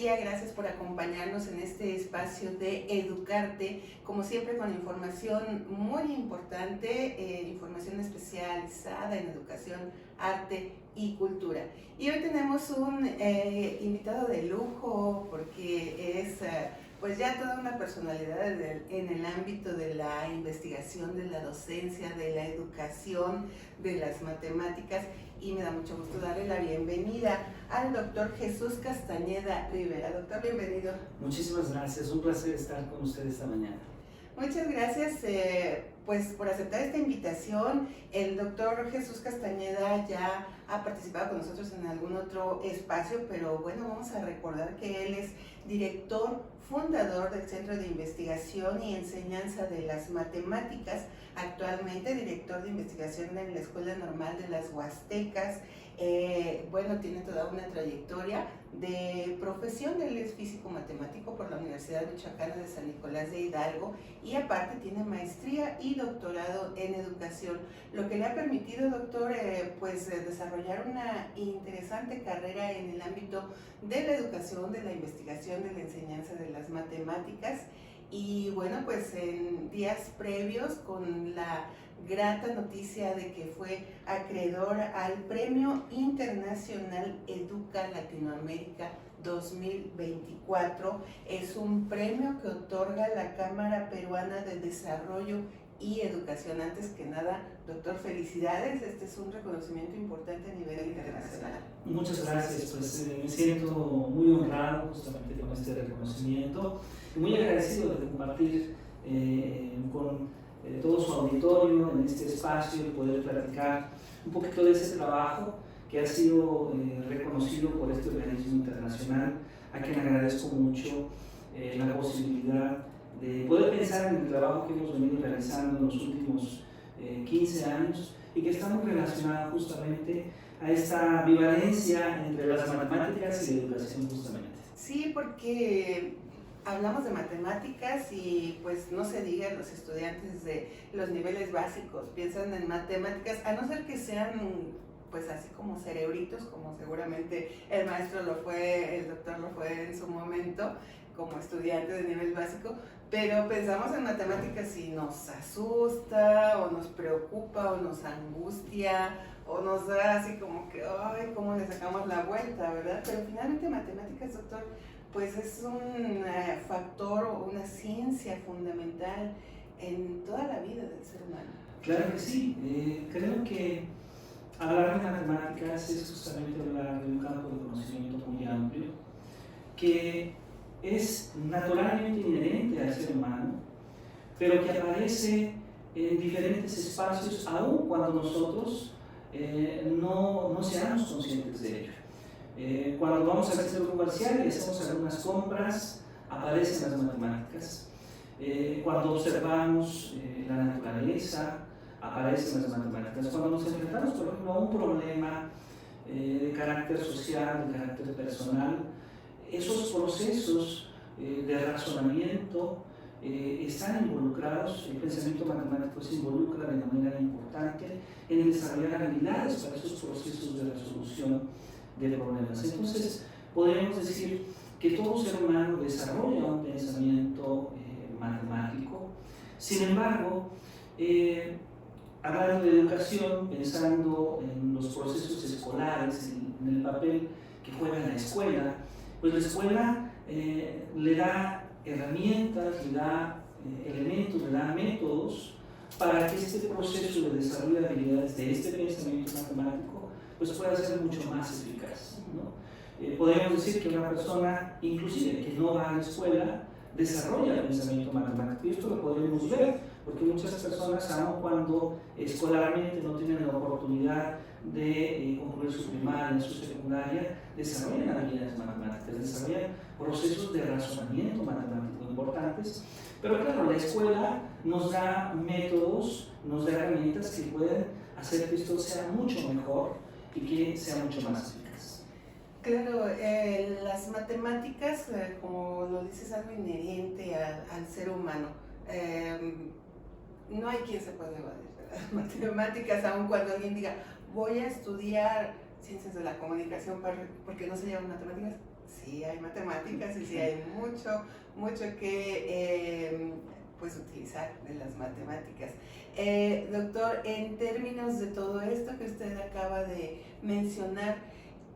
día, gracias por acompañarnos en este espacio de Educarte, como siempre con información muy importante, información especializada en educación, arte y cultura. Y hoy tenemos un invitado de lujo porque es pues ya toda una personalidad en el ámbito de la investigación, de la docencia, de la educación, de las matemáticas, y me da mucho gusto darle la bienvenida al doctor Jesús Castañeda Rivera. Doctor, bienvenido. Muchísimas gracias, un placer estar con usted esta mañana. Muchas gracias pues por aceptar esta invitación. El doctor Jesús Castañeda ya ha participado con nosotros en algún otro espacio, pero bueno, vamos a recordar que él es director fundador del Centro de Investigación y Enseñanza de las Matemáticas, actualmente director de investigación en la Escuela Normal de las Huastecas. Bueno, tiene toda una trayectoria de profesión. Él es físico matemático por la Universidad Michoacana de San Nicolás de Hidalgo y aparte tiene maestría y doctorado en educación, lo que le ha permitido, doctor, pues desarrollar una interesante carrera en el ámbito de la educación, de la investigación, de la enseñanza de las matemáticas. Y bueno, pues en días previos, con la grata noticia de que fue acreedor al Premio Internacional Educa Latinoamérica 2024. Es un premio que otorga la Cámara Peruana de Desarrollo y Educación. Antes que nada, doctor, felicidades. Este es un reconocimiento importante a nivel internacional. Muchas gracias, pues me siento muy honrado justamente con este reconocimiento y muy agradecido de compartir con todo su auditorio en este espacio y poder platicar un poquito de ese trabajo que ha sido reconocido por este organismo internacional, a quien agradezco mucho la posibilidad de poder pensar en el trabajo que hemos venido realizando en los últimos 15 años y que está muy relacionado justamente a esta ambivalencia entre las matemáticas y la educación justamente. Sí, porque hablamos de matemáticas y pues no se diga, los estudiantes de los niveles básicos piensan en matemáticas, a no ser que sean pues así como cerebritos, como seguramente el maestro lo fue, el doctor lo fue en su momento, como estudiante de nivel básico, pero pensamos en matemáticas y nos asusta, o nos preocupa, o nos angustia, o nos da así como que, ay, ¿cómo le sacamos la vuelta, verdad? Pero finalmente matemáticas, doctor, pues es un factor o una ciencia fundamental en toda la vida del ser humano. Claro que sí, creo que hablar de matemáticas es justamente hablar de un campo de conocimiento muy amplio que es naturalmente inherente al ser humano, pero que aparece en diferentes espacios aun cuando nosotros no seamos conscientes de ello. Cuando vamos al centro comercial y hacemos algunas compras, aparecen las matemáticas. Cuando observamos la naturaleza, aparecen las matemáticas. Cuando nos enfrentamos, por ejemplo, a un problema de carácter social, de carácter personal, esos procesos de razonamiento están involucrados, el pensamiento matemático se involucra de manera importante en el desarrollar habilidades para esos procesos de resolución de problemas. Entonces, podemos decir que todo ser humano desarrolla un pensamiento matemático. Sin embargo, hablando de educación, pensando en los procesos escolares, en el papel que juega la escuela, pues la escuela le da herramientas, le da elementos, le da métodos para que este proceso de desarrollo de habilidades de este pensamiento matemático pues pueda ser mucho más eficaz, ¿no? Podemos decir que una persona, inclusive que no va a la escuela, desarrolla el pensamiento matemático, y esto lo podemos ver porque muchas personas, aun cuando escolarmente no tienen la oportunidad de concluir su primaria, su secundaria, desarrollan habilidades matemáticas, desarrollan procesos de razonamiento matemático importantes. Pero claro, la escuela nos da métodos, nos da herramientas que pueden hacer que esto sea mucho mejor y que sea mucho más eficaz. Claro, las matemáticas, como lo dices, es algo inherente al ser humano. No hay quien se pueda evadir de las matemáticas, aun cuando alguien diga, voy a estudiar ciencias de la comunicación porque no se llevan matemáticas. Sí, hay matemáticas y sí hay mucho que pues utilizar de las matemáticas. Doctor, en términos de todo esto que usted acaba de mencionar,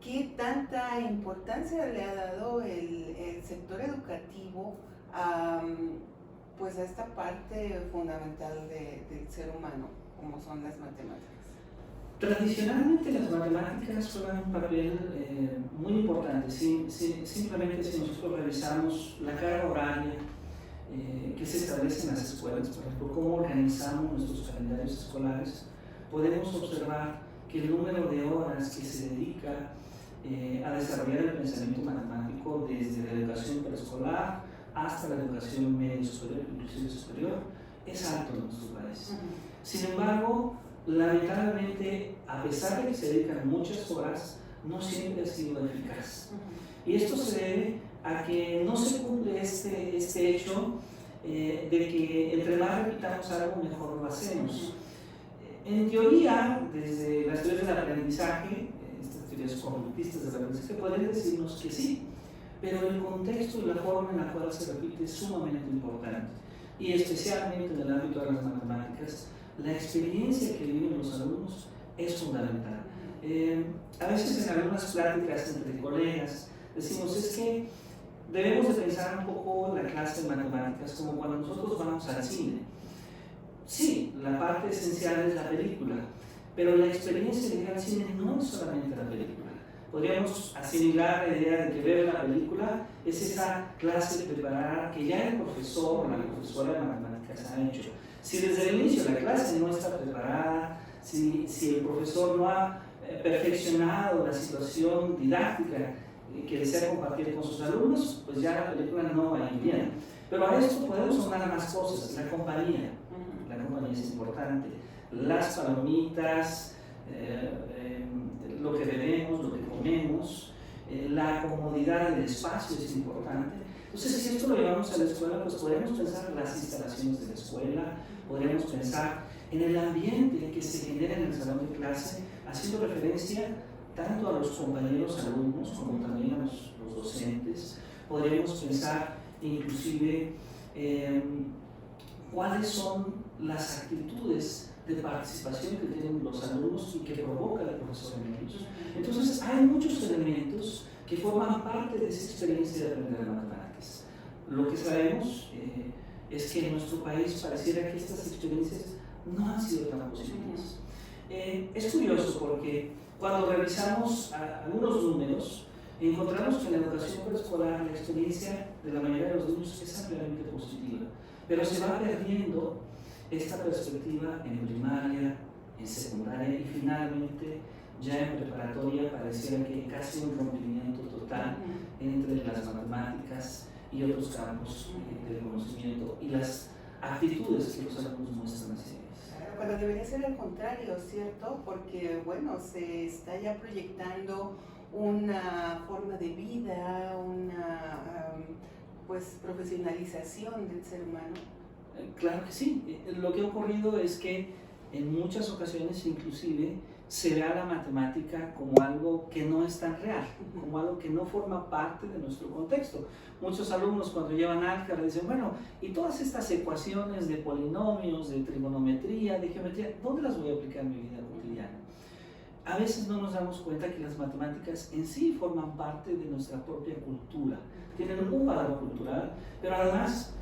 ¿qué tanta importancia le ha dado el sector educativo a, pues a esta parte fundamental del ser humano, como son las matemáticas? Tradicionalmente las matemáticas juegan un papel muy importante. Simplemente si nosotros revisamos la carga horaria que se establece en las escuelas, por ejemplo, cómo organizamos nuestros calendarios escolares, podemos observar que el número de horas que se dedica a desarrollar el pensamiento matemático desde la educación preescolar hasta la educación media superior, inclusive superior, es alto en nuestro país. Sin embargo, lamentablemente, a pesar de que se dedican muchas horas, no siempre ha sido eficaz. Y esto se debe a que no se cumple este hecho de que entre más repitamos algo, mejor lo hacemos. En teoría, desde las teorías del aprendizaje, estas teorías conductistas del aprendizaje, podrían decirnos que sí, pero el contexto y la forma en la cual se repite es sumamente importante. Y especialmente en el ámbito de las matemáticas, la experiencia que viven los alumnos es fundamental. A veces en algunas pláticas entre colegas decimos es que debemos de pensar un poco la clase de matemáticas como cuando nosotros vamos al cine. Sí, la parte esencial es la película, pero la experiencia de ir al cine no es solamente la película. Podríamos asimilar la idea de que ver la película es esa clase preparada que ya el profesor o la profesora de matemáticas ha hecho. Si desde el inicio la clase no está preparada, si el profesor no ha perfeccionado la situación didáctica que desea compartir con sus alumnos, pues ya la película no va a ir bien. Pero a esto podemos sumar más cosas. La compañía es importante. Las palomitas, lo que bebemos, lo que comemos, la comodidad del espacio es importante. Entonces, si esto lo llevamos a la escuela, pues podremos pensar en las instalaciones de la escuela, podremos pensar en el ambiente que se genera en el salón de clase, haciendo referencia tanto a los compañeros alumnos como también a los docentes. Podríamos pensar inclusive cuáles son las actitudes de participación que tienen los alumnos y que provoca el profesor en ellos. Entonces hay muchos elementos que forman parte de esa experiencia de aprender matemáticas. Lo que sabemos es que en nuestro país pareciera que estas experiencias no han sido tan positivas. Es curioso porque cuando revisamos algunos números, encontramos que en la educación preescolar la experiencia de la mayoría de los niños es ampliamente positiva, pero se va perdiendo esta perspectiva en primaria, en secundaria y finalmente ya en preparatoria pareciera que hay casi un rompimiento total entre las matemáticas y otros campos del conocimiento y las actitudes que los alumnos muestran hacia ellos. Pero debería ser al contrario, ¿cierto? Porque, bueno, se está ya proyectando una forma de vida, una pues profesionalización del ser humano. Claro que sí. Lo que ha ocurrido es que en muchas ocasiones inclusive se ve a la matemática como algo que no es tan real, como algo que no forma parte de nuestro contexto. Muchos alumnos cuando llevan álgebra dicen, bueno, y todas estas ecuaciones de polinomios, de trigonometría, de geometría, ¿dónde las voy a aplicar en mi vida cotidiana? A veces no nos damos cuenta que las matemáticas en sí forman parte de nuestra propia cultura, tienen un valor cultural, pero además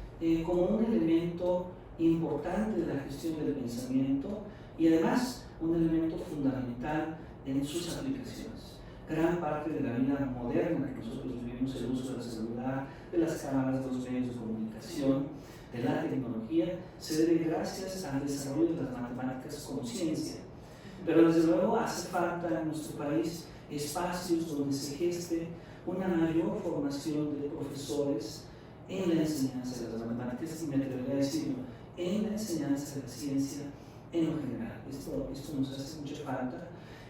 como un elemento importante de la gestión del pensamiento y además un elemento fundamental en sus aplicaciones. Gran parte de la vida moderna que nosotros vivimos, el uso del celular, de las cámaras, de los medios de comunicación, de la tecnología, se debe gracias al desarrollo de las matemáticas como ciencia. Pero desde luego hace falta en nuestro país espacios donde se geste una mayor formación de profesores en la enseñanza de las matemáticas y me atrevería a decirlo, en la enseñanza de la ciencia en lo general. Esto nos hace mucha falta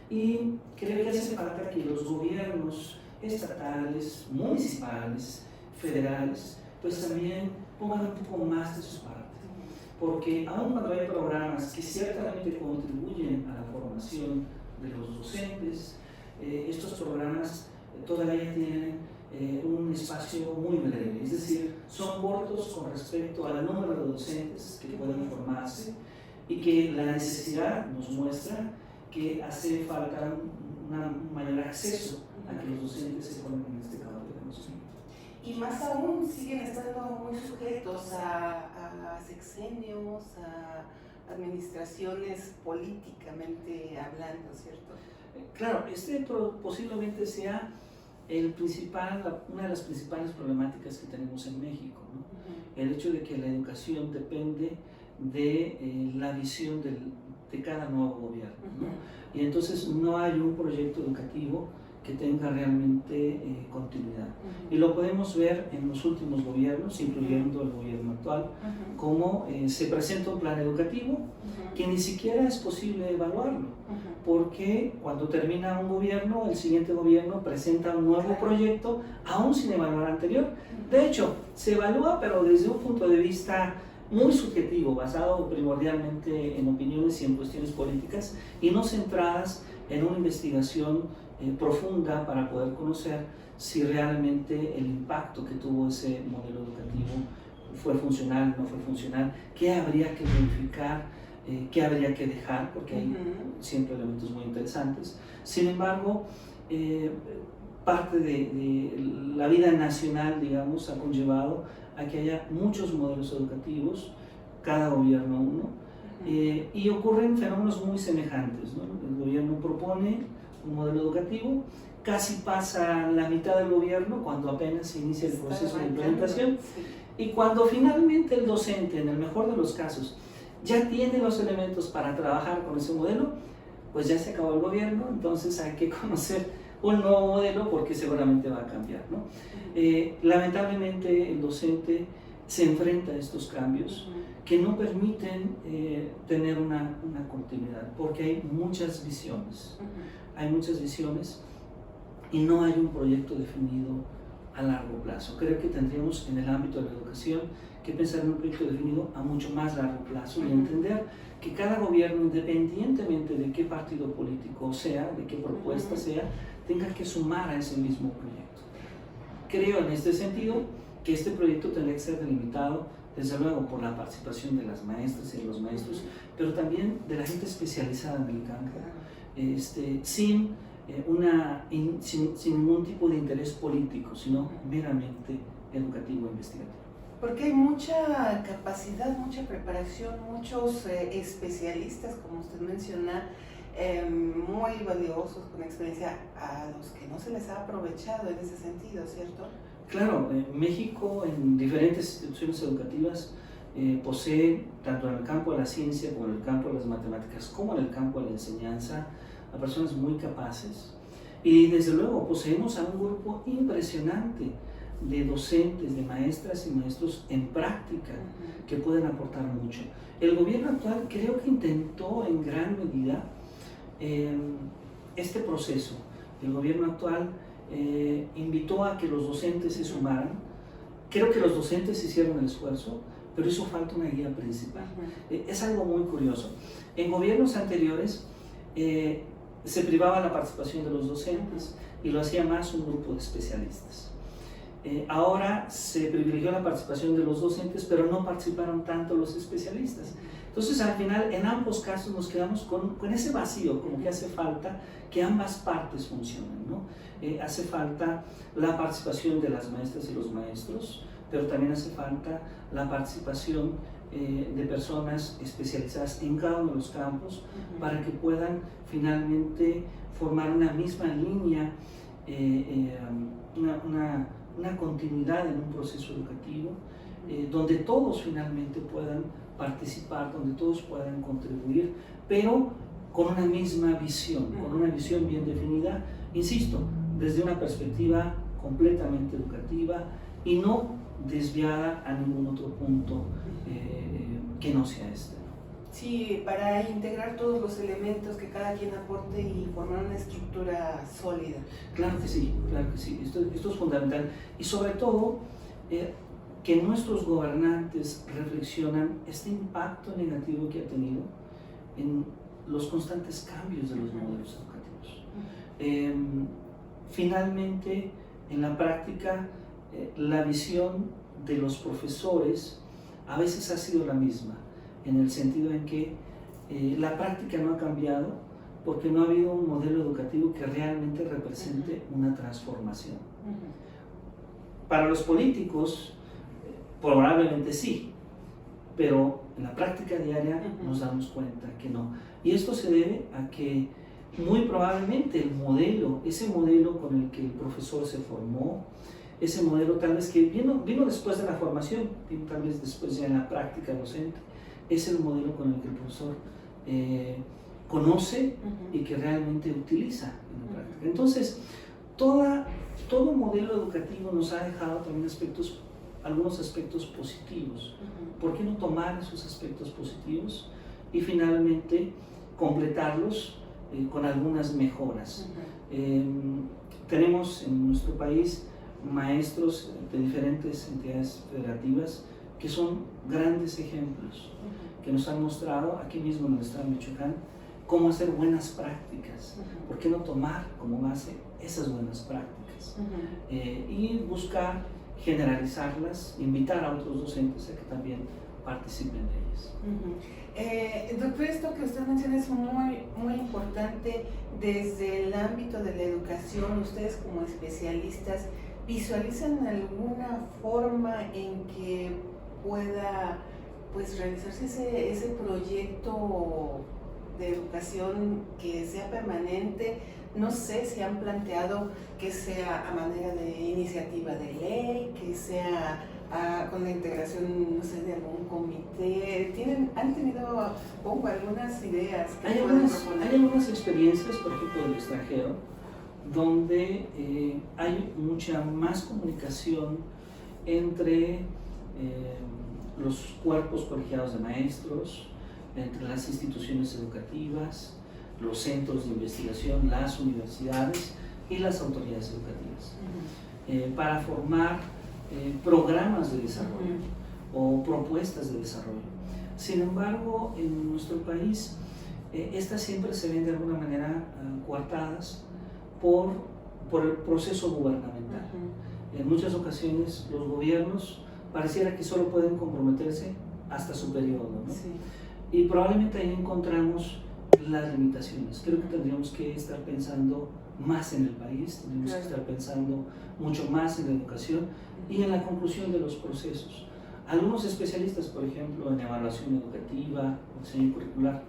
y creo que hace falta que los gobiernos estatales, municipales, federales, pues también pongan un poco más de su parte. Porque aun cuando hay programas que ciertamente contribuyen a la formación de los docentes, estos programas todavía tienen un espacio muy breve, es decir, son cortos con respecto al número de docentes que pueden formarse y que la necesidad nos muestra que hace falta un mayor acceso a que los docentes se formen en este campo de conocimiento. Y más aún siguen estando muy sujetos a sexenios, a administraciones políticamente hablando, ¿cierto? Claro, este posiblemente sea una de las principales problemáticas que tenemos en México, ¿no? El hecho de que la educación depende de la visión de cada nuevo gobierno, ¿no? Y entonces no hay un proyecto educativo que tenga realmente continuidad. Y lo podemos ver en los últimos gobiernos, incluyendo el gobierno actual, cómo se presenta un plan educativo que ni siquiera es posible evaluarlo, porque cuando termina un gobierno, el siguiente gobierno presenta un nuevo proyecto, aún sin evaluar el anterior. De hecho, se evalúa, pero desde un punto de vista muy subjetivo, basado primordialmente en opiniones y en cuestiones políticas, y no centradas en una investigación profunda para poder conocer si realmente el impacto que tuvo ese modelo educativo fue funcional, no fue funcional, qué habría que modificar, qué habría que dejar, porque hay siempre elementos muy interesantes. Sin embargo, parte de la vida nacional, digamos, ha conllevado a que haya muchos modelos educativos, cada gobierno uno, y ocurren fenómenos muy semejantes, ¿no? El gobierno propone un modelo educativo, casi pasa la mitad del gobierno cuando apenas se inicia el proceso de implementación, y cuando finalmente el docente, en el mejor de los casos, ya tiene los elementos para trabajar con ese modelo, pues ya se acabó el gobierno, entonces hay que conocer un nuevo modelo porque seguramente va a cambiar, ¿no? Lamentablemente el docente se enfrenta a estos cambios que no permiten tener una continuidad, porque hay muchas visiones. Hay muchas visiones y no hay un proyecto definido a largo plazo. Creo que tendríamos en el ámbito de la educación que pensar en un proyecto definido a mucho más largo plazo y entender que cada gobierno, independientemente de qué partido político sea, de qué propuesta sea, tenga que sumar a ese mismo proyecto. Creo en este sentido que este proyecto tendría que ser delimitado, desde luego, por la participación de las maestras y de los maestros, pero también de la gente especializada en el campo, sin ningún tipo de interés político, sino meramente educativo e investigativo. Porque hay mucha capacidad, mucha preparación, muchos especialistas, como usted menciona, muy valiosos, con experiencia, a los que no se les ha aprovechado en ese sentido, ¿cierto? Claro, México en diferentes instituciones educativas posee, tanto en el campo de la ciencia como en el campo de las matemáticas, como en el campo de la enseñanza, a personas muy capaces. Y desde luego poseemos a un grupo impresionante de docentes, de maestras y maestros en práctica que pueden aportar mucho. El gobierno actual creo que intentó en gran medida este proceso. El gobierno actual invitó a que los docentes se sumaran. Creo que los docentes hicieron el esfuerzo, pero hizo falta una guía principal. Es algo muy curioso. En gobiernos anteriores se privaba la participación de los docentes y lo hacía más un grupo de especialistas. Ahora se privilegió la participación de los docentes, pero no participaron tanto los especialistas. Entonces, al final, en ambos casos nos quedamos con ese vacío, como que hace falta que ambas partes funcionen, ¿no? Hace falta la participación de las maestras y los maestros, pero también hace falta la participación de personas especializadas en cada uno de los campos para que puedan finalmente formar una misma línea, una continuidad en un proceso educativo, donde todos finalmente puedan participar, donde todos puedan contribuir, pero con una misma visión, con una visión bien definida, insisto, desde una perspectiva completamente educativa y no desviada a ningún otro punto que no sea este. Sí, para integrar todos los elementos que cada quien aporte y formar una estructura sólida. Claro que sí, claro que sí. Esto es fundamental. Y sobre todo, que nuestros gobernantes reflexionan este impacto negativo que ha tenido en los constantes cambios de los modelos educativos. Finalmente, en la práctica la visión de los profesores a veces ha sido la misma, en el sentido en que la práctica no ha cambiado porque no ha habido un modelo educativo que realmente represente una transformación. Para los políticos, probablemente sí, pero en la práctica diaria nos damos cuenta que no. Y esto se debe a que muy probablemente el modelo, ese modelo con el que el profesor se formó, ese modelo tal vez que vino después de la formación, tal vez después ya en la práctica docente, es el modelo con el que el profesor conoce y que realmente utiliza en la práctica. Entonces, todo modelo educativo nos ha dejado también algunos aspectos positivos. ¿Por qué no tomar esos aspectos positivos y finalmente completarlos con algunas mejoras? Tenemos en nuestro país maestros de diferentes entidades federativas que son grandes ejemplos, que nos han mostrado aquí mismo en el estado de Michoacán cómo hacer buenas prácticas. ¿Por qué no tomar como base esas buenas prácticas? Y buscar generalizarlas, invitar a otros docentes a que también participen de ellas. Doctor, esto que usted menciona es muy importante desde el ámbito de la educación. Ustedes como especialistas, ¿visualizan alguna forma en que pueda pues realizarse ese proyecto de educación que sea permanente? No sé si han planteado que sea a manera de iniciativa de ley, que sea con la integración, no sé, de algún comité. ¿Han tenido algunas ideas? Hay algunas experiencias, por ejemplo, del extranjero, donde hay mucha más comunicación entre los cuerpos colegiados de maestros, entre las instituciones educativas, los centros de investigación, las universidades y las autoridades educativas, para formar programas de desarrollo o propuestas de desarrollo. Sin embargo, en nuestro país, estas siempre se ven de alguna manera coartadas por el proceso gubernamental. En muchas ocasiones los gobiernos pareciera que solo pueden comprometerse hasta su periodo, ¿no? Sí. Y probablemente ahí encontramos las limitaciones. Creo que tendríamos que estar pensando más en el país, tendríamos que estar pensando mucho más en la educación y en la conclusión de los procesos. Algunos especialistas, por ejemplo, en evaluación educativa, diseño curricular,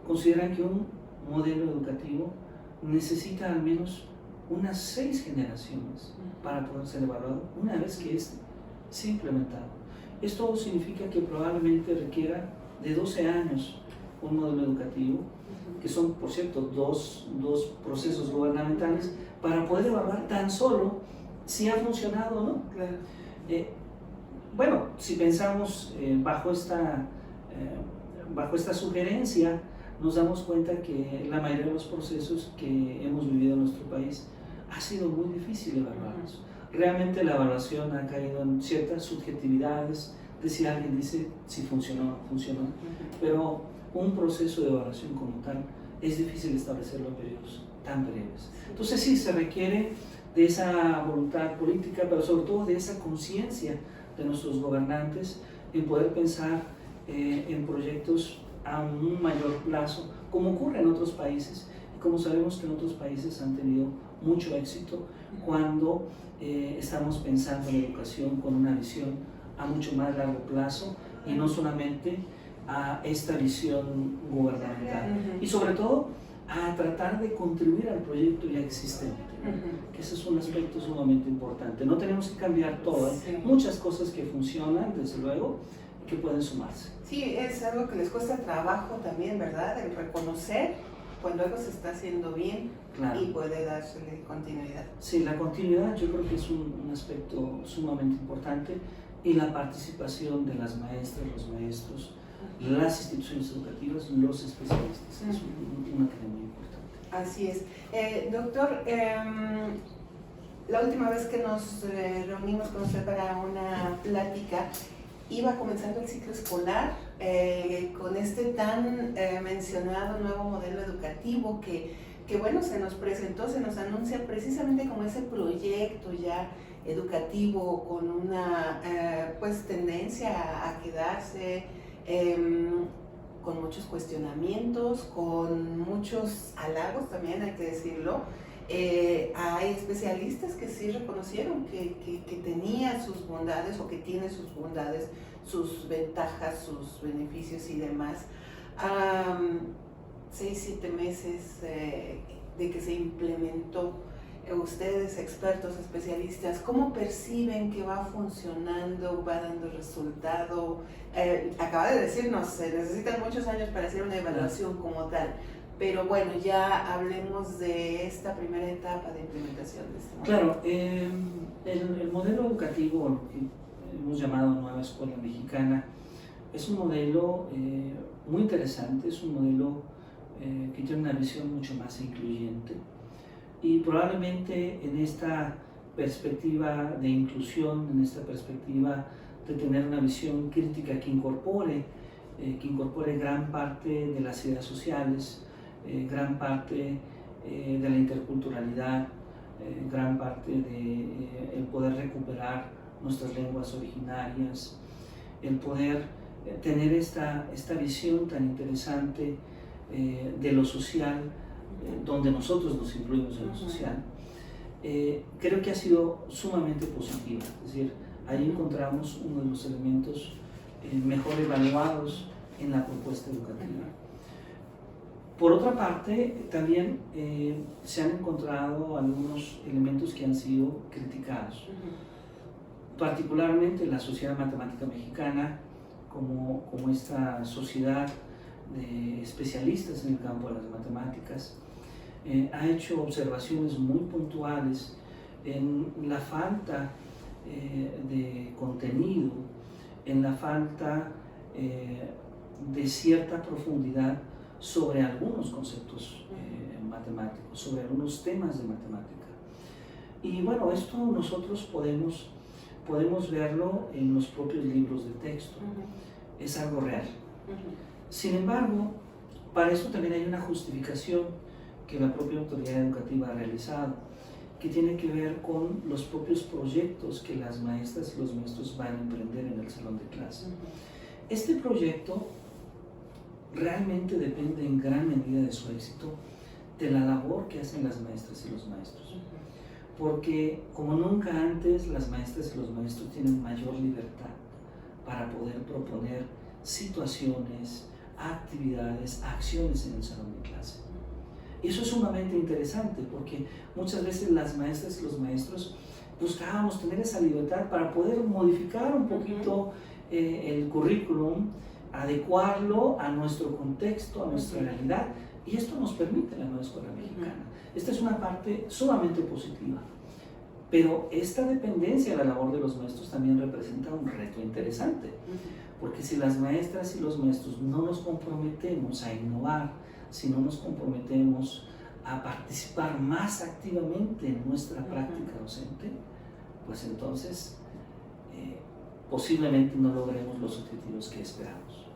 consideran que un modelo educativo necesita al menos unas 6 generaciones para poder ser evaluado una vez que se ha implementado. Esto significa que probablemente requiera de 12 años un modelo educativo, que son, por cierto, dos procesos gubernamentales, para poder evaluar tan solo si ha funcionado o no. Claro. Bueno, si pensamos bajo esta sugerencia, nos damos cuenta que la mayoría de los procesos que hemos vivido en nuestro país ha sido muy difícil evaluarlos. Realmente la evaluación ha caído en ciertas subjetividades, de si alguien dice si funcionó o no funcionó, pero un proceso de evaluación como tal es difícil establecerlo en periodos tan breves. Entonces sí, se requiere de esa voluntad política, pero sobre todo de esa conciencia de nuestros gobernantes en poder pensar en proyectos a un mayor plazo, como ocurre en otros países, y como sabemos que en otros países han tenido mucho éxito cuando estamos pensando en la educación con una visión a mucho más largo plazo y no solamente a esta visión gubernamental. Y sobre todo a tratar de contribuir al proyecto ya existente, que ese es un aspecto sumamente importante. No tenemos que cambiar todo, muchas cosas que funcionan, desde luego, que pueden sumarse. Sí, es algo que les cuesta trabajo también, ¿verdad? El reconocer cuando algo se está haciendo bien, claro, y puede dársele continuidad. Sí, la continuidad yo creo que es un aspecto sumamente importante, y la participación de las maestras, los maestros, las instituciones educativas, los especialistas, es una tarea muy importante. Así es. Doctor, la última vez que nos reunimos con usted para una plática, iba comenzando el ciclo escolar con este tan mencionado nuevo modelo educativo que que bueno, se nos presentó, se nos anuncia precisamente como ese proyecto ya educativo con una pues tendencia a quedarse, con muchos cuestionamientos, con muchos halagos también, hay que decirlo. Hay especialistas que sí reconocieron que tenía sus bondades o que tiene sus bondades, sus ventajas, sus beneficios y demás. 6-7 meses de que se implementó. Ustedes, expertos, especialistas, ¿cómo perciben que va funcionando, va dando resultado? Acaba de decirnos, se necesitan muchos años para hacer una evaluación como tal, pero bueno, ya hablemos de esta primera etapa de implementación de este modelo. Claro, el modelo educativo, lo que hemos llamado Nueva Escuela Mexicana, es un modelo muy interesante, es un modelo que tiene una visión mucho más incluyente. Y probablemente en esta perspectiva de inclusión, en esta perspectiva de tener una visión crítica que incorpore gran parte de las ideas sociales, gran parte de la interculturalidad, gran parte de el poder recuperar nuestras lenguas originarias, el poder tener esta visión tan interesante de lo social, donde nosotros nos incluimos en lo social, creo que ha sido sumamente positiva. Es decir, ahí encontramos uno de los elementos mejor evaluados en la propuesta educativa. Por otra parte, también se han encontrado algunos elementos que han sido criticados, particularmente la Sociedad Matemática Mexicana, como esta sociedad de especialistas en el campo de las matemáticas, ha hecho observaciones muy puntuales en la falta de contenido, en la falta de cierta profundidad sobre algunos conceptos matemáticos, sobre algunos temas de matemática. Y bueno, esto nosotros podemos verlo en los propios libros de texto. Es algo real. Sin embargo, para esto también hay una justificación que la propia autoridad educativa ha realizado, que tiene que ver con los propios proyectos que las maestras y los maestros van a emprender en el salón de clase. Este proyecto realmente depende en gran medida de su éxito de la labor que hacen las maestras y los maestros, porque como nunca antes las maestras y los maestros tienen mayor libertad para poder proponer situaciones, actividades, acciones en el salón de clase. Y eso es sumamente interesante porque muchas veces las maestras y los maestros buscábamos tener esa libertad para poder modificar un poquito el currículum, adecuarlo a nuestro contexto, a nuestra realidad, y esto nos permite la Nueva Escuela Mexicana. Esta es una parte sumamente positiva, pero esta dependencia de la labor de los maestros también representa un reto interesante, porque si las maestras y los maestros no nos comprometemos a innovar, si no nos comprometemos a participar más activamente en nuestra práctica docente, pues entonces posiblemente no logremos los objetivos que esperamos.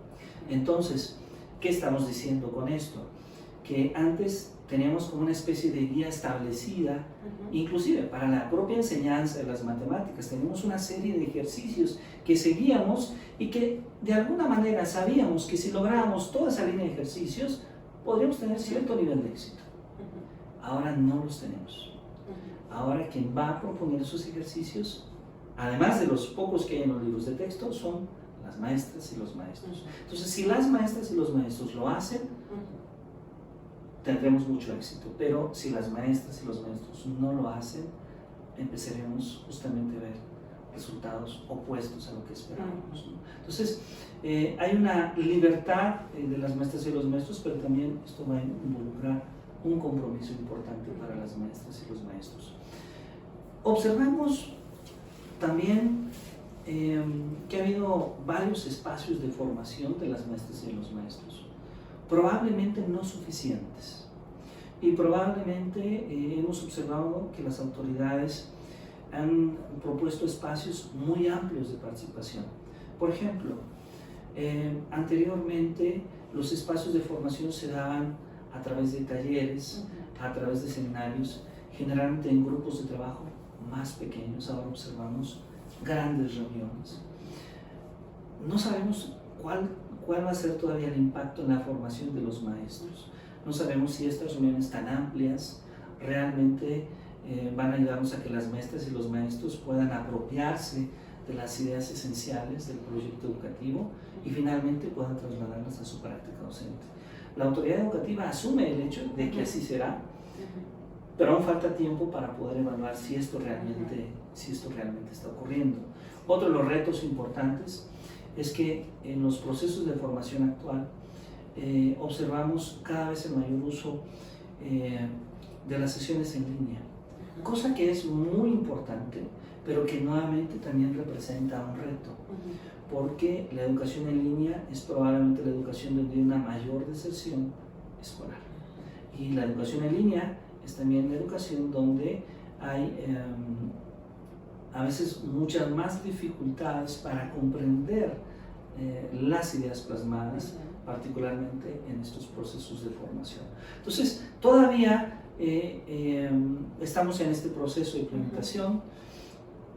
Entonces, ¿qué estamos diciendo con esto? Que antes teníamos como una especie de guía establecida, inclusive para la propia enseñanza de las matemáticas, teníamos una serie de ejercicios que seguíamos y que de alguna manera sabíamos que si lográbamos toda esa línea de ejercicios, podríamos tener cierto nivel de éxito. Ahora no los tenemos. Ahora quien va a proponer esos ejercicios, además de los pocos que hay en los libros de texto, son las maestras y los maestros. Entonces, si las maestras y los maestros lo hacen, tendremos mucho éxito, pero si las maestras y los maestros no lo hacen, empezaremos justamente a ver resultados opuestos a lo que esperábamos, ¿no? Entonces, hay una libertad de las maestras y los maestros, pero también esto va a involucrar un compromiso importante para las maestras y los maestros. Observamos también que ha habido varios espacios de formación de las maestras y los maestros, probablemente no suficientes, y probablemente hemos observado que las autoridades han propuesto espacios muy amplios de participación. Por ejemplo, anteriormente los espacios de formación se daban a través de talleres, a través de seminarios, generalmente en grupos de trabajo más pequeños. Ahora observamos grandes reuniones. No sabemos cuál va a ser todavía el impacto en la formación de los maestros. No sabemos si estas reuniones tan amplias realmente van a ayudarnos a que las maestras y los maestros puedan apropiarse de las ideas esenciales del proyecto educativo y finalmente puedan trasladarlas a su práctica docente. La autoridad educativa asume el hecho de que así será, pero aún falta tiempo para poder evaluar si esto realmente está ocurriendo. Otro de los retos importantes es que en los procesos de formación actual observamos cada vez el mayor uso de las sesiones en línea, cosa que es muy importante, pero que nuevamente también representa un reto, porque la educación en línea es probablemente la educación donde hay una mayor deserción escolar. Y la educación en línea es también la educación donde hay a veces muchas más dificultades para comprender las ideas plasmadas, particularmente en estos procesos de formación. Entonces, todavía estamos en este proceso de implementación,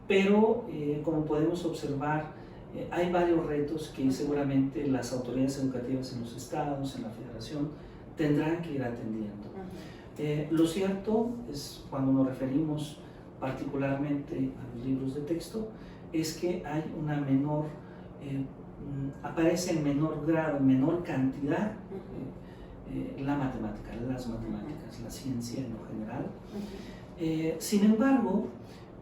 pero como podemos observar, hay varios retos que seguramente las autoridades educativas en los estados, en la federación, tendrán que ir atendiendo. Lo cierto es, cuando nos referimos particularmente a los libros de texto, es que hay una menor, aparece en menor grado, en menor cantidad, la matemática, las matemáticas, la ciencia en lo general. Sin embargo,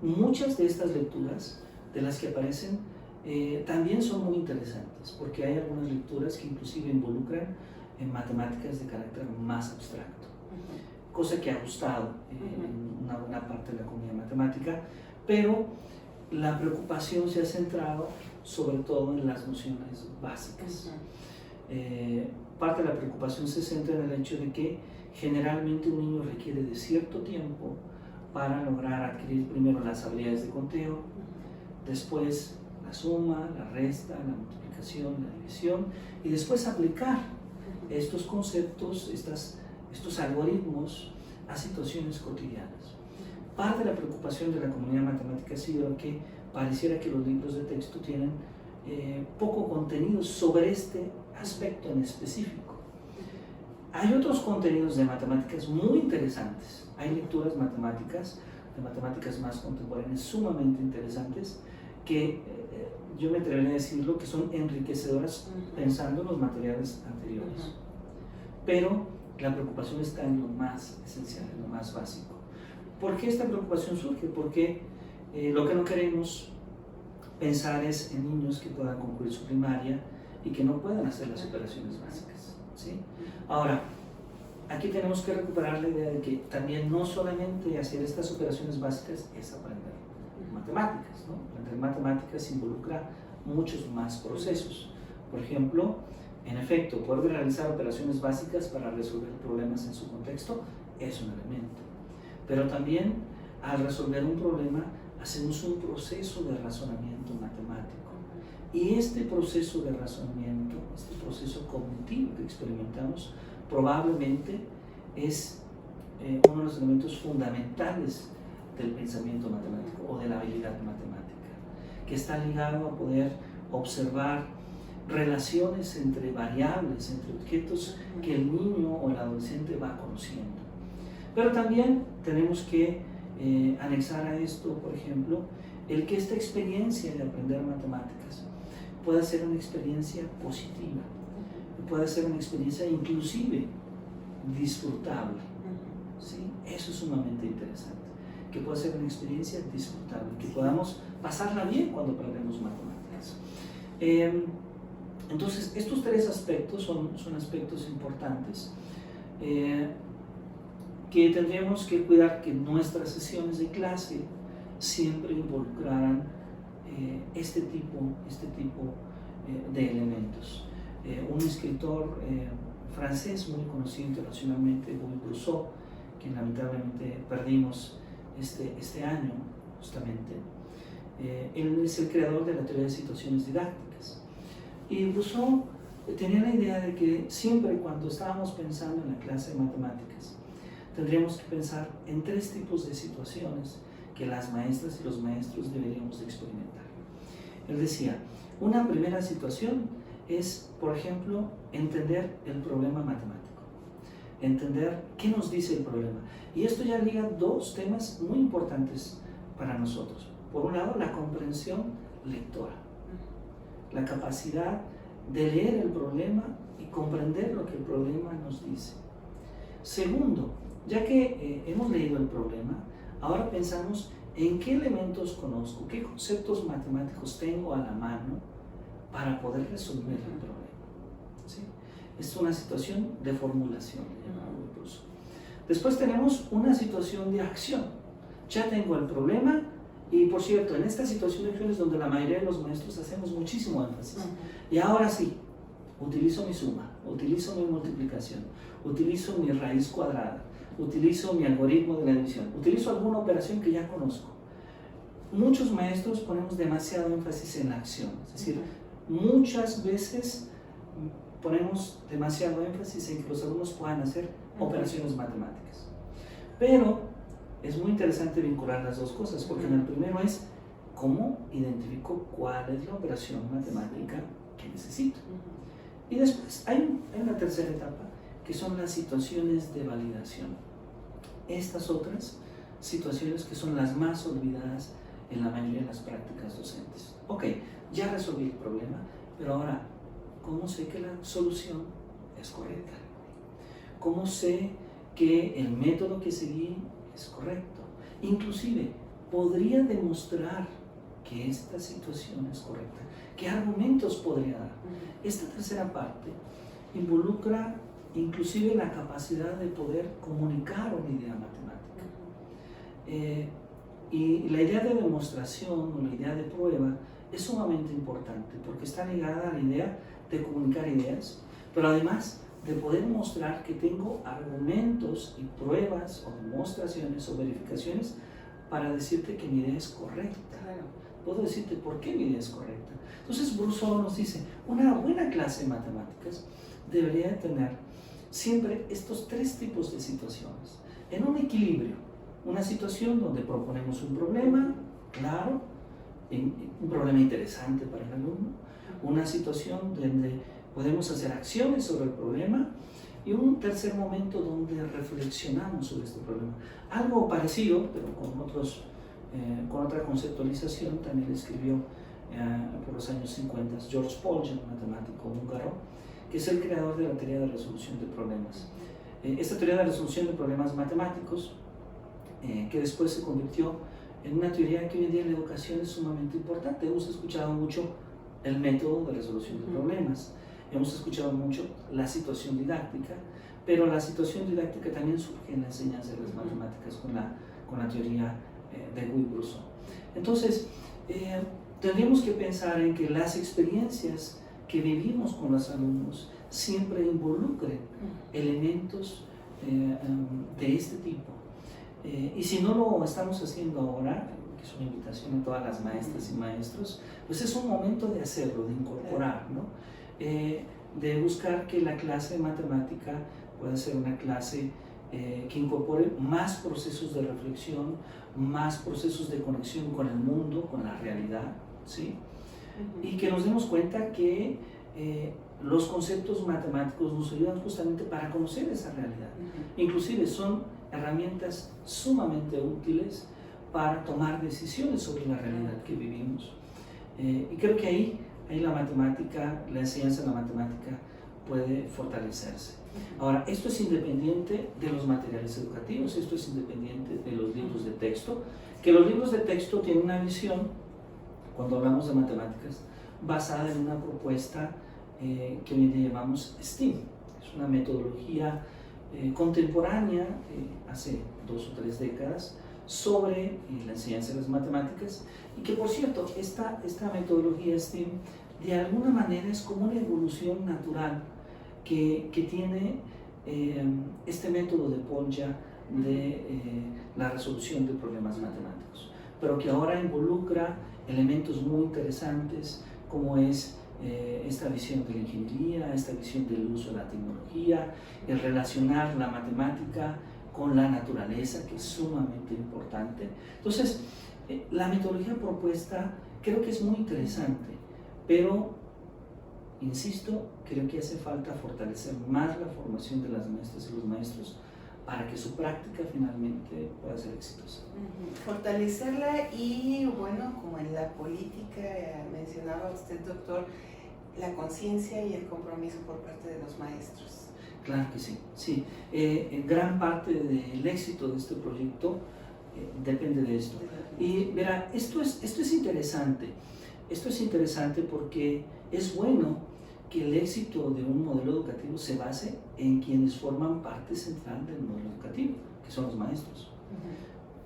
muchas de estas lecturas, de las que aparecen, también son muy interesantes, porque hay algunas lecturas que inclusive involucran en matemáticas de carácter más abstracto, cosa que ha gustado en una buena parte de la comunidad matemática, pero la preocupación se ha centrado sobre todo en las nociones básicas. Parte de la preocupación se centra en el hecho de que generalmente un niño requiere de cierto tiempo para lograr adquirir primero las habilidades de conteo, después la suma, la resta, la multiplicación, la división, y después aplicar estos conceptos, estos algoritmos a situaciones cotidianas. Parte de la preocupación de la comunidad matemática ha sido que pareciera que los libros de texto tienen poco contenido sobre este aspecto en específico. Hay otros contenidos de matemáticas muy interesantes. Hay lecturas matemáticas, de matemáticas más contemporáneas, sumamente interesantes, que yo me atrevería a decirlo, que son enriquecedoras pensando en los materiales anteriores. Pero la preocupación está en lo más esencial, en lo más básico. ¿Por qué esta preocupación surge? Porque lo que no queremos pensar es en niños que puedan concluir su primaria y que no puedan hacer las operaciones básicas, ¿sí? Ahora, aquí tenemos que recuperar la idea de que también no solamente hacer estas operaciones básicas es aprender matemáticas, ¿no? Aprender matemáticas involucra muchos más procesos. Por ejemplo, en efecto, poder realizar operaciones básicas para resolver problemas en su contexto es un elemento. Pero también, al resolver un problema, hacemos un proceso de razonamiento matemático. Y este proceso de razonamiento, este proceso cognitivo que experimentamos, probablemente es uno de los elementos fundamentales del pensamiento matemático o de la habilidad matemática, que está ligado a poder observar relaciones entre variables, entre objetos que el niño o el adolescente va conociendo. Pero también tenemos que anexar a esto, por ejemplo, el que esta experiencia de aprender matemáticas pueda ser una experiencia positiva, pueda ser una experiencia inclusive disfrutable, ¿sí? Eso es sumamente interesante, que pueda ser una experiencia disfrutable, que podamos pasarla bien cuando aprendemos matemáticas. Entonces, estos tres aspectos son aspectos importantes que tendríamos que cuidar que nuestras sesiones de clase siempre involucraran este tipo de elementos. Un escritor francés muy conocido internacionalmente, Louis Brousseau, que lamentablemente perdimos este año justamente, él es el creador de la teoría de situaciones didácticas. Y Brousseau tenía la idea de que siempre cuando estábamos pensando en la clase de matemáticas, tendríamos que pensar en 3 tipos de situaciones que las maestras y los maestros deberíamos de experimentar. Él decía, una primera situación es, por ejemplo, entender el problema matemático, entender qué nos dice el problema. Y esto ya liga 2 temas muy importantes para nosotros. Por un lado, la comprensión lectora, la capacidad de leer el problema y comprender lo que el problema nos dice. Segundo, ya que hemos leído el problema, ahora pensamos en qué elementos conozco, qué conceptos matemáticos tengo a la mano para poder resolver el problema. ¿Sí? Es una situación de formulación, incluso. Después tenemos una situación de acción. Ya tengo el problema y, por cierto, en esta situación de acción es donde la mayoría de los maestros hacemos muchísimo énfasis. Y ahora sí, utilizo mi suma, utilizo mi multiplicación, utilizo mi raíz cuadrada, utilizo mi algoritmo de la división, utilizo alguna operación que ya conozco. Muchos maestros ponemos demasiado énfasis en la acción, es decir, muchas veces ponemos demasiado énfasis en que los alumnos puedan hacer operaciones matemáticas. Pero es muy interesante vincular las 2 cosas, porque en el primero es cómo identifico cuál es la operación matemática que necesito. Y después hay una tercera etapa, que son las situaciones de validación. Estas otras situaciones que son las más olvidadas en la mayoría de las prácticas docentes. Ok, ya resolví el problema, pero ahora, ¿cómo sé que la solución es correcta? ¿Cómo sé que el método que seguí es correcto? Inclusive, podría demostrar que esta situación es correcta. ¿Qué argumentos podría dar? Esta tercera parte involucra inclusive la capacidad de poder comunicar una idea matemática. Y la idea de demostración o la idea de prueba es sumamente importante porque está ligada a la idea de comunicar ideas, pero además de poder mostrar que tengo argumentos y pruebas o demostraciones o verificaciones para decirte que mi idea es correcta. Puedo decirte por qué mi idea es correcta. Entonces Brousseau nos dice, una buena clase de matemáticas debería tener siempre estos 3 tipos de situaciones, en un equilibrio. Una situación donde proponemos un problema, claro, un problema interesante para el alumno, una situación donde podemos hacer acciones sobre el problema y un tercer momento donde reflexionamos sobre este problema. Algo parecido, pero con otra conceptualización, también escribió por los años 50 George Poljan, un matemático húngaro, que es el creador de la teoría de resolución de problemas. Esta teoría de resolución de problemas matemáticos, que después se convirtió en una teoría que hoy en día en la educación es sumamente importante. Hemos escuchado mucho el método de resolución de problemas, hemos escuchado mucho la situación didáctica, pero la situación didáctica también surge en la enseñanza de las matemáticas con la teoría de Guy-Brousseau. Entonces, tendríamos que pensar en que las experiencias que vivimos con los alumnos siempre involucren elementos de este tipo. Y si no lo estamos haciendo ahora, que es una invitación a todas las maestras y maestros, pues es un momento de hacerlo, de incorporar, ¿no? De buscar que la clase de matemática pueda ser una clase que incorpore más procesos de reflexión, más procesos de conexión con el mundo, con la realidad, ¿sí? Y que nos demos cuenta que los conceptos matemáticos nos ayudan justamente para conocer esa realidad. Inclusive son herramientas sumamente útiles para tomar decisiones sobre la realidad que vivimos. Y creo que ahí la matemática, la enseñanza de la matemática puede fortalecerse. Ahora, esto es independiente de los materiales educativos, esto es independiente de los libros de texto, que los libros de texto tienen una visión, cuando hablamos de matemáticas, basada en una propuesta que hoy en día llamamos STEAM. Es una metodología contemporánea, hace 2 o 3 décadas, sobre la enseñanza de las matemáticas, y que, por cierto, esta metodología STEAM de alguna manera es como una evolución natural que tiene este método de Poljan de la resolución de problemas matemáticos, pero que ahora involucra elementos muy interesantes como es esta visión de la ingeniería, esta visión del uso de la tecnología, el relacionar la matemática con la naturaleza, que es sumamente importante. Entonces, la metodología propuesta creo que es muy interesante, pero, insisto, creo que hace falta fortalecer más la formación de las maestras y los maestros para que su práctica finalmente pueda ser exitosa. Fortalecerla y, bueno, como en la política, mencionaba usted, doctor, la conciencia y el compromiso por parte de los maestros. Claro que sí, sí. Gran parte del éxito de este proyecto depende de esto. Y verá, esto es interesante. Esto es interesante porque es bueno que el éxito de un modelo educativo se base en quienes forman parte central del modelo educativo, que son los maestros.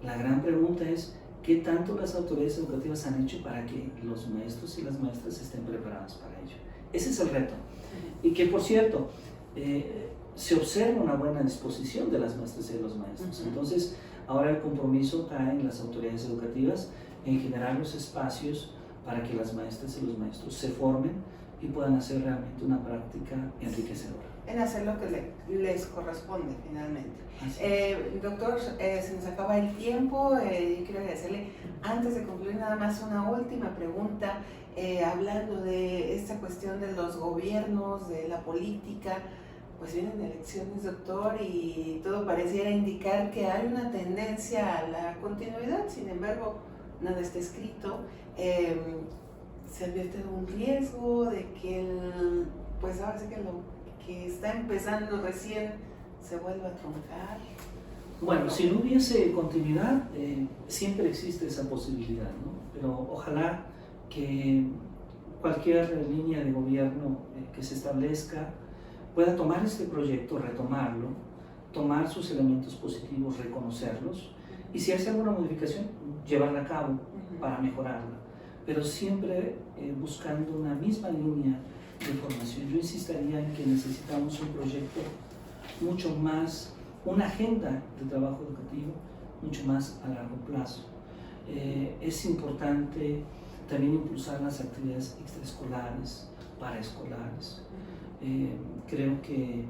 La gran pregunta es, ¿qué tanto las autoridades educativas han hecho para que los maestros y las maestras estén preparados para ello? Ese es el reto. Y que, por cierto, se observa una buena disposición de las maestras y de los maestros. Entonces, ahora el compromiso cae en las autoridades educativas en generar los espacios para que las maestras y los maestros se formen y puedan hacer realmente una práctica enriquecedora. En hacer lo que les corresponde finalmente. Doctor, se nos acaba el tiempo. Yo quiero agradecerle, antes de concluir, nada más una última pregunta, hablando de esta cuestión de los gobiernos, de la política. Pues vienen elecciones, doctor, y todo pareciera indicar que hay una tendencia a la continuidad. Sin embargo, nada está escrito. Se advierte de un riesgo de que pues ahora sí que lo que está empezando recién se vuelva a truncar. Bueno, si no hubiese continuidad, siempre existe esa posibilidad, ¿no? Pero ojalá que cualquier línea de gobierno que se establezca pueda tomar este proyecto, retomarlo, tomar sus elementos positivos, reconocerlos, y si hace alguna modificación, llevarla a cabo para mejorarla, pero siempre buscando una misma línea de formación. Yo insistiría en que necesitamos un proyecto mucho más, una agenda de trabajo educativo mucho más a largo plazo. Es importante también impulsar las actividades extraescolares, paraescolares. Creo que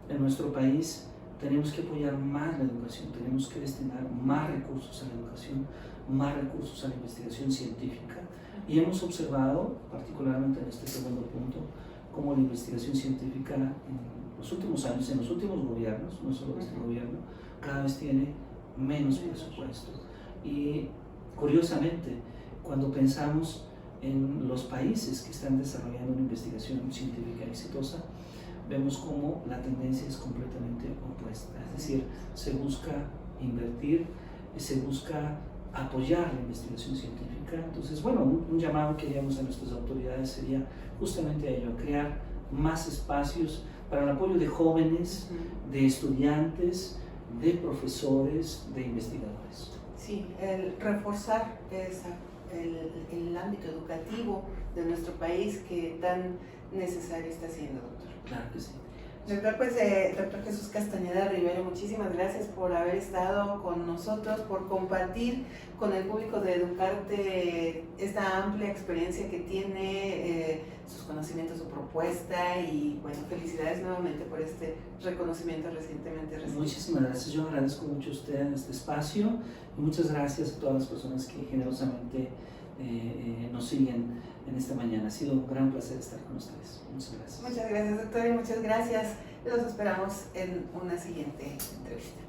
en nuestro país tenemos que apoyar más la educación, tenemos que destinar más recursos a la educación, más recursos a la investigación científica, y hemos observado, particularmente en este segundo punto, cómo la investigación científica en los últimos años, en los últimos gobiernos, no solo este gobierno, cada vez tiene menos presupuesto. Y curiosamente, cuando pensamos en los países que están desarrollando una investigación científica exitosa, vemos cómo la tendencia es completamente opuesta. Es decir, se busca invertir, se busca apoyar la investigación científica. Entonces, bueno, un llamado que haríamos a nuestras autoridades sería justamente a ello, a crear más espacios para el apoyo de jóvenes, de estudiantes, de profesores, de investigadores. Sí, el reforzar el ámbito educativo de nuestro país que tan necesario está siendo, doctor. Claro que sí. Doctor, pues, doctor Jesús Castañeda Rivero, muchísimas gracias por haber estado con nosotros, por compartir con el público de Educarte esta amplia experiencia que tiene, sus conocimientos, su propuesta, y bueno, felicidades nuevamente por este reconocimiento recientemente recibido. Muchísimas gracias, yo agradezco mucho a usted en este espacio y muchas gracias a todas las personas que generosamente nos siguen en esta mañana. Ha sido un gran placer estar con ustedes. Muchas gracias. Muchas gracias, doctor, y muchas gracias. Los esperamos en una siguiente entrevista.